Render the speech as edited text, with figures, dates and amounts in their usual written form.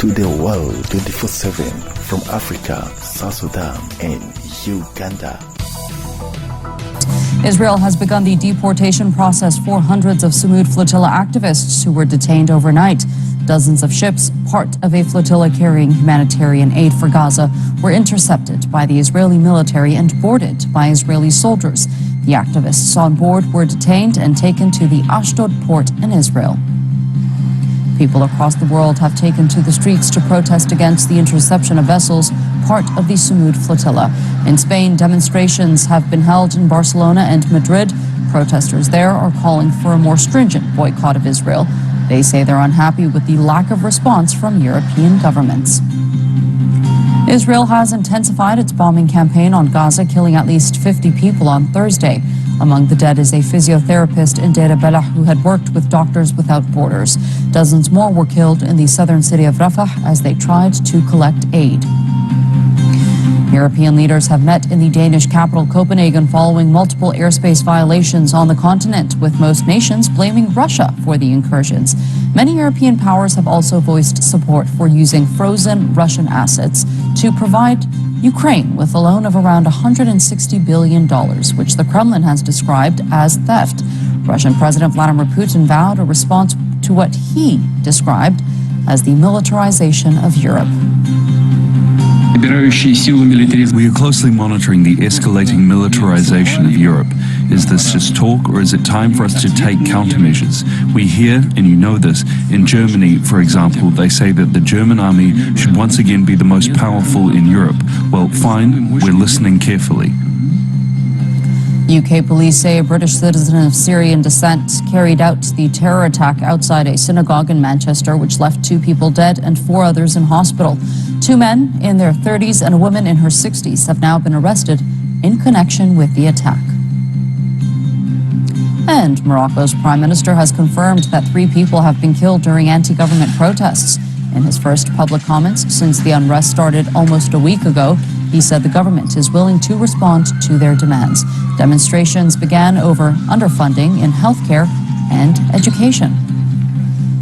to the world 24/7 from Africa, South Sudan, and Uganda. Israel has begun the deportation process for hundreds of Sumud Flotilla activists who were detained overnight. Dozens of ships, part of a flotilla carrying humanitarian aid for Gaza, were intercepted by the Israeli military and boarded by Israeli soldiers. The activists on board were detained and taken to the Ashdod port in Israel. People across the world have taken to the streets to protest against the interception of vessels, part of the Sumud Flotilla. In Spain, demonstrations have been held in Barcelona and Madrid. Protesters there are calling for a more stringent boycott of Israel. They say they're unhappy with the lack of response from European governments. Israel has intensified its bombing campaign on Gaza, killing at least 50 people on Thursday. Among the dead is a physiotherapist in Deir Belah who had worked with Doctors Without Borders. Dozens more were killed in the southern city of Rafah as they tried to collect aid. European leaders have met in the Danish capital Copenhagen following multiple airspace violations on the continent, with most nations blaming Russia for the incursions. Many European powers have also voiced support for using frozen Russian assets to provide Ukraine with a loan of around $160 billion, which the Kremlin has described as theft. Russian President Vladimir Putin vowed a response to what he described as the militarization of Europe. We are closely monitoring the escalating militarization of Europe. Is this just talk, or is it time for us to take countermeasures? We hear, and you know this, in Germany, for example, they say that the German army should once again be the most powerful in Europe. Well, fine, we're listening carefully. UK police say a British citizen of Syrian descent carried out the terror attack outside a synagogue in Manchester, which left 2 people dead and 4 others in hospital. 2 men in their 30s and a woman in her 60s have now been arrested in connection with the attack. And Morocco's prime minister has confirmed that 3 people have been killed during anti-government protests. In his first public comments since the unrest started almost a week ago, he said the government is willing to respond to their demands. Demonstrations began over underfunding in healthcare and education.